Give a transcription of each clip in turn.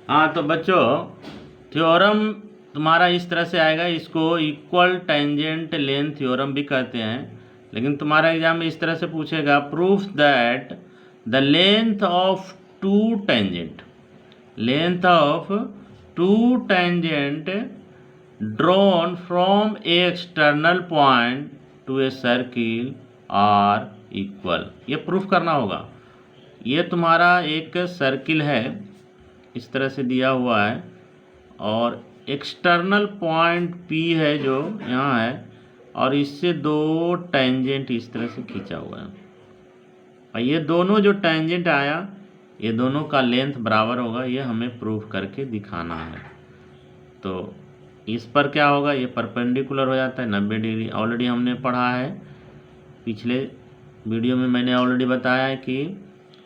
हाँ तो बच्चों, थ्योरम तुम्हारा इस तरह से आएगा, इसको इक्वल टेंजेंट लेंथ थ्योरम भी कहते हैं। लेकिन तुम्हारा एग्जाम में इस तरह से पूछेगा, proof that the length of two tangent drawn from a external point to a circle are equal. ये प्रूफ करना होगा। ये तुम्हारा एक सर्किल है, इस तरह से दिया हुआ है, और एक्सटर्नल पॉइंट P है जो यहाँ है, और इससे दो टेंजेंट इस तरह से खींचा हुआ है। और ये दोनों जो टेंजेंट आया, ये दोनों का लेंथ बराबर होगा। ये हमें प्रूफ करके दिखाना है। तो इस पर क्या होगा, ये परपेंडिकुलर हो जाता है 90 डिग्री। ऑलरेडी हमने पढ़ा है, पिछले वीडियो में मैंने ऑलरेडी बताया है कि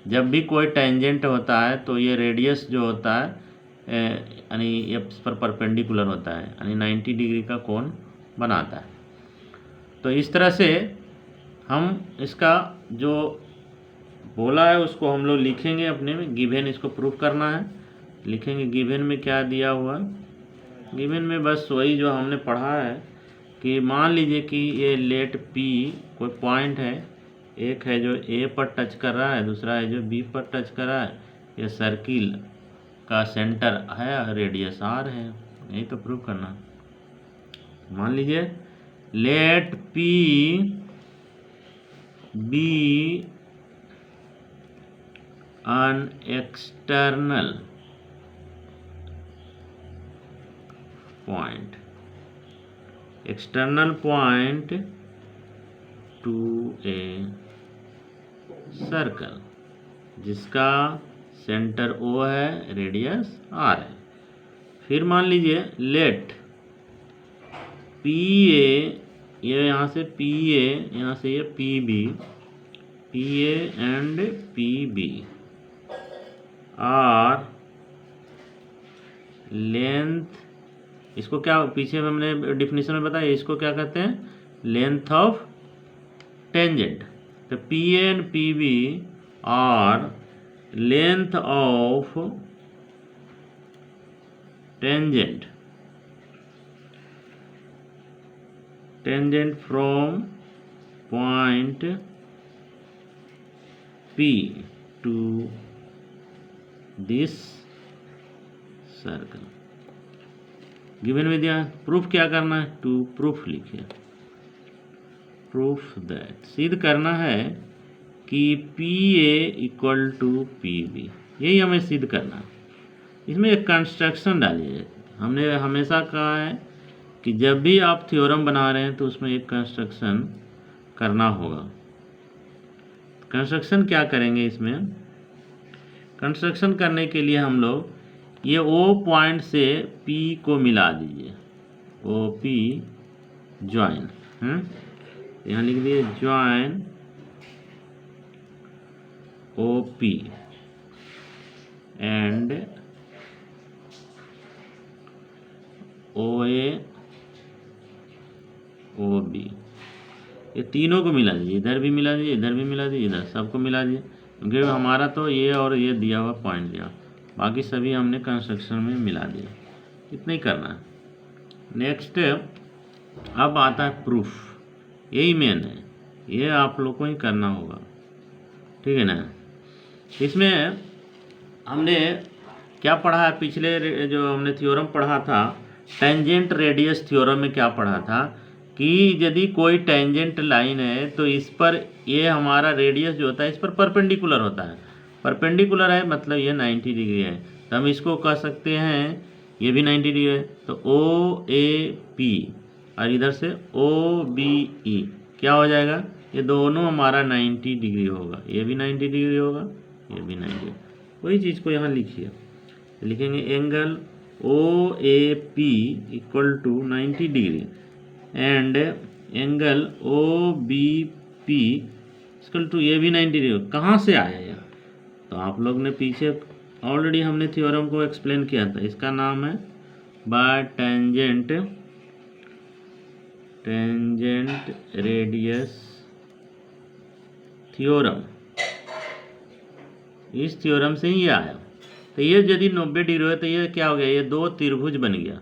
जब भी कोई टेंजेंट होता है तो ये रेडियस जो होता है यानी ये इस पर परपेंडिकुलर होता है, यानी 90 डिग्री का कोण बनाता है। तो इस तरह से हम इसका जो बोला है उसको हम लोग लिखेंगे अपने में। गिवन इसको प्रूफ करना है, लिखेंगे गिवन में क्या दिया हुआ। गिवन में बस वही जो हमने पढ़ा है कि मान लीजिए कि ये लेट P कोई पॉइंट है, एक है जो A पर टच कर रहा है, दूसरा है जो B पर टच कर रहा है। ये सर्किल का सेंटर है, रेडियस R है। यही तो प्रूव करना। मान लीजिए let P be an external point to a circle जिसका सेंटर O है, रेडियस R है। फिर मान लीजिए लेट PA, ये यहाँ से PA, यहाँ से ये PA and PB are length, इसको क्या पीछे में हमने डिफिनीशन में बताया, इसको क्या कहते हैं, लेंथ ऑफ टेंजेंट। तो PA and PB are length of tangent from point P to this circle. Given में दिया, प्रूफ क्या करना है, टू प्रूफ लिखिए। प्रूफ दैट, सिद्ध करना है कि PA इक्वल टू PB, यही हमें सिद्ध करना है। इसमें एक कंस्ट्रक्शन डालिए। हमने हमेशा कहा है कि जब भी आप थ्योरम बना रहे हैं तो उसमें एक कंस्ट्रक्शन करना होगा। कंस्ट्रक्शन क्या करेंगे, इसमें कंस्ट्रक्शन करने के लिए हम लोग ये O पॉइंट से P को मिला दीजिए, OP ज्वाइन, यहाँ लिख दिए join OP and OA OB, ये तीनों को मिला दीजिए। इधर भी मिला दीजिए, इधर भी मिला दीजिए, इधर सबको मिला दीजिए। क्योंकि हमारा तो ये और ये दिया हुआ पॉइंट दिया, बाकी सभी हमने कंस्ट्रक्शन में मिला दिया। इतना ही करना है। नेक्स्ट अब आता है प्रूफ, यही मेन है, ये आप लोग को ही करना होगा, ठीक है ना। इसमें हमने क्या पढ़ा है, पिछले जो हमने थ्योरम पढ़ा था, टेंजेंट रेडियस थ्योरम में क्या पढ़ा था कि यदि कोई टेंजेंट लाइन है तो इस पर ये हमारा रेडियस जो होता है इस पर परपेंडिकुलर होता है। परपेंडिकुलर है मतलब ये 90 डिग्री है, तो हम इसको कह सकते हैं ये भी 90 डिग्री है। तो OAP और इधर से OBE क्या हो जाएगा, ये दोनों हमारा 90 डिग्री होगा। ये भी 90 डिग्री होगा, ये भी 90। वही चीज़ को यहाँ लिखिए, लिखेंगे angle OAP equal to 90 degree and angle OBP equal to, ये भी 90 डिग्री। कहाँ से आया यह, तो आप लोग ने पीछे ऑलरेडी हमने थ्योरम को एक्सप्लेन किया था। इसका नाम है बाय टेंजेंट रेडियस थ्योरम। इस थ्योरम से ही आया। तो ये यदि 90 डिग्री हो तो ये क्या हो गया, ये दो त्रिभुज बन गया,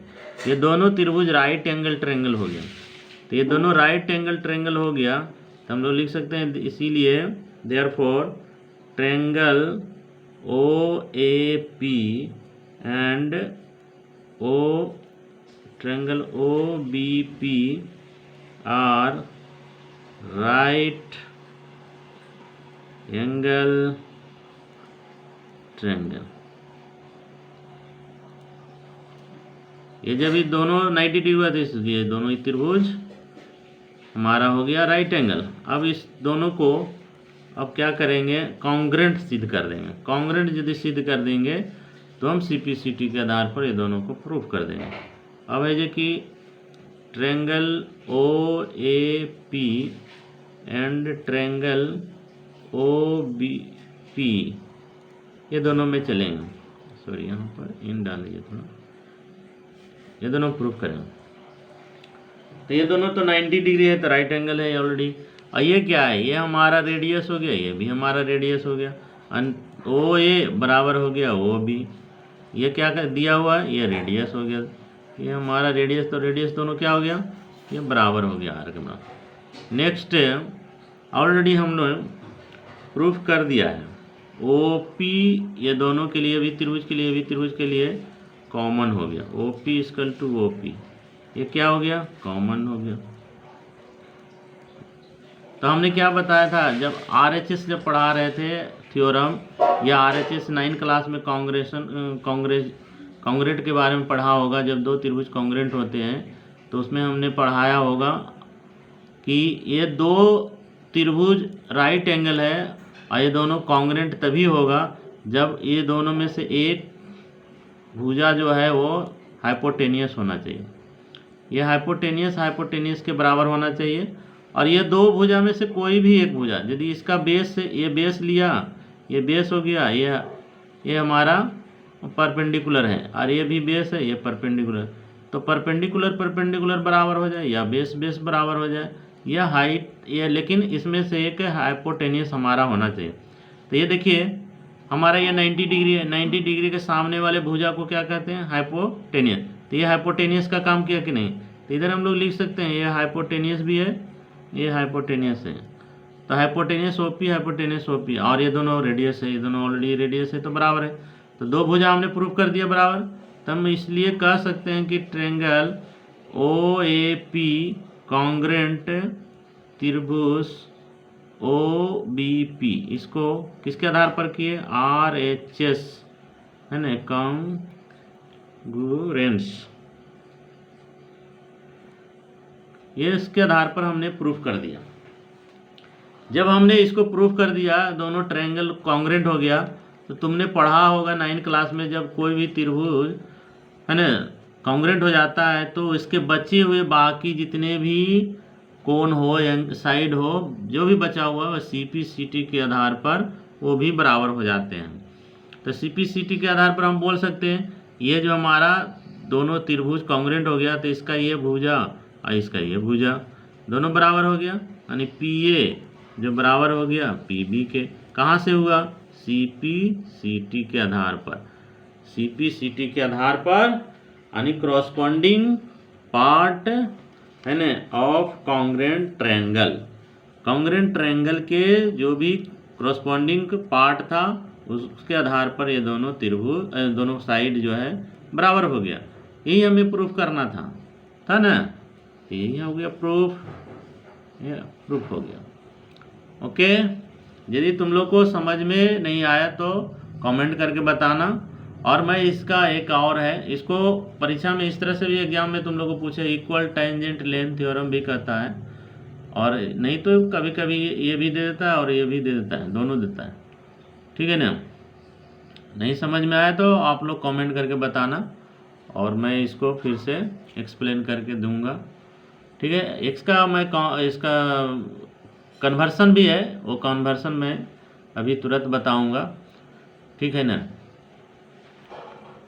ये दोनों त्रिभुज राइट एंगल ट्रायंगल हो गया। तो ये दोनों राइट एंगल ट्रायंगल हो गया, तो हम लोग लिख सकते हैं इसीलिए therefore triangle OAP and triangle OBP are right angle triangle. ये जब ये दोनों 90 डिग्री हुआ तो इसलिए दोनों ही त्रिभुज हमारा हो गया राइट एंगल। अब इस दोनों को अब क्या करेंगे, कॉन्ग्रेंट सिद्ध कर देंगे। कॉन्ग्रेंट यदि सिद्ध कर देंगे तो हम CPCT के आधार पर ये दोनों को प्रूफ कर देंगे। अब है जो कि triangle OAP and triangle OBP ये दोनों में चलेंगे। सॉरी यहाँ पर इन डाल दीजिए थोड़ा, ये दोनों प्रूफ करेंगे। तो ये दोनों तो 90 डिग्री है तो राइट एंगल है ऑलरेडी। और ये क्या है, ये हमारा रेडियस हो गया, ये भी हमारा रेडियस हो गया, OA बराबर हो गया OB। ये क्या कर दिया हुआ है, ये रेडियस हो गया, ये हमारा रेडियस, तो रेडियस दोनों क्या हो गया, ये बराबर हो गया आर्क में। नेक्स्ट ऑलरेडी हम लोग प्रूफ कर दिया है OP, ये दोनों के लिए भी त्रिभुज के लिए भी त्रिभुज के लिए कॉमन हो गया, OP इक्वल टू OP, ये क्या हो गया, कॉमन हो गया। तो हमने क्या बताया था, जब RHS जब पढ़ा रहे थे थ्योरम, या RHS 9 क्लास में कॉन्ग्रेंट के बारे में पढ़ा होगा। जब दो त्रिभुज कॉन्ग्रेंट होते हैं तो उसमें हमने पढ़ाया होगा कि ये दो त्रिभुज राइट एंगल है और ये दोनों कॉन्ग्रेंट तभी होगा जब ये दोनों में से एक भुजा जो है वो हाइपोटेनियस होना चाहिए। ये हाइपोटेनियस के बराबर होना चाहिए। और ये दो भुजा में से कोई भी एक भुजा, यदि इसका बेस से ये बेस लिया, ये बेस हो गया, ये हमारा परपेंडिकुलर है, और ये भी बेस है, ये परपेंडिकुलर, तो परपेंडिकुलर बराबर हो जाए या बेस बराबर हो जाए, या हाइट, ये लेकिन इसमें से एक हाइपोटेनियस हमारा होना चाहिए। तो ये देखिए हमारा ये 90 डिग्री है, 90 डिग्री के सामने वाले भुजा को क्या कहते हैं, हाइपोटेनियस। तो ये हाइपोटेनियस का काम किया कि नहीं, तो इधर हम लोग लिख सकते हैं ये हाइपोटेनियस भी है, ये हाइपोटेनियस है। तो हाइपोटेनियस OP, और ये दोनों रेडियस है, ये दोनों ऑलरेडी रेडियस है तो बराबर है। तो दो भुजा हमने प्रूफ कर दिया बराबर। तो हम इसलिए कह सकते हैं कि ट्रायंगल OAP कॉन्ग्रेंट त्रिभुज OBP, इसको किसके आधार पर किए, RHS है ना, कॉन्ग्रुएंस, ये इसके आधार पर हमने प्रूफ कर दिया। जब हमने इसको प्रूफ कर दिया, दोनों ट्रायंगल कॉन्ग्रेंट हो गया, तो तुमने पढ़ा होगा 9 क्लास में, जब कोई भी त्रिभुज है ना कॉन्ग्रेंट हो जाता है तो इसके बचे हुए बाकी जितने भी कोण हो या साइड हो, जो भी बचा हुआ है, वह CPCT के आधार पर वो भी बराबर हो जाते हैं। तो CPCT के आधार पर हम बोल सकते हैं ये जो हमारा दोनों त्रिभुज कॉन्ग्रेंट हो गया, तो इसका ये भुजा और इसका ये भुजा दोनों बराबर हो गया, यानी PA जो बराबर हो गया PB के। कहाँ से हुआ, CPCT के आधार पर, CPCT के आधार पर, यानी क्रॉसपॉन्डिंग पार्ट है ना ऑफ कॉन्ग्रेंट ट्रायंगल के जो भी क्रॉसपॉन्डिंग पार्ट था उसके आधार पर ये दोनों त्रिभुज दोनों साइड जो है बराबर हो गया। यही हमें प्रूफ करना था ना, यही हो गया प्रूफ, ये प्रूफ हो गया। ओके, यदि तुम लोग को समझ में नहीं आया तो कमेंट करके बताना। और मैं इसका एक और है, इसको परीक्षा में इस तरह से भी एग्जाम में तुम लोग को पूछे, इक्वल टेंजेंट लेंथ थ्योरम भी कहता है, और नहीं तो कभी कभी ये भी दे देता है और ये भी दे देता है, दोनों देता है। ठीक है ना, नहीं समझ में आया तो आप लोग कमेंट करके बताना और मैं इसको फिर से एक्सप्लेन करके दूंगा। ठीक है, इसका कन्वर्सन भी है, वो कन्वर्सन मैं अभी तुरंत बताऊंगा। ठीक है ना।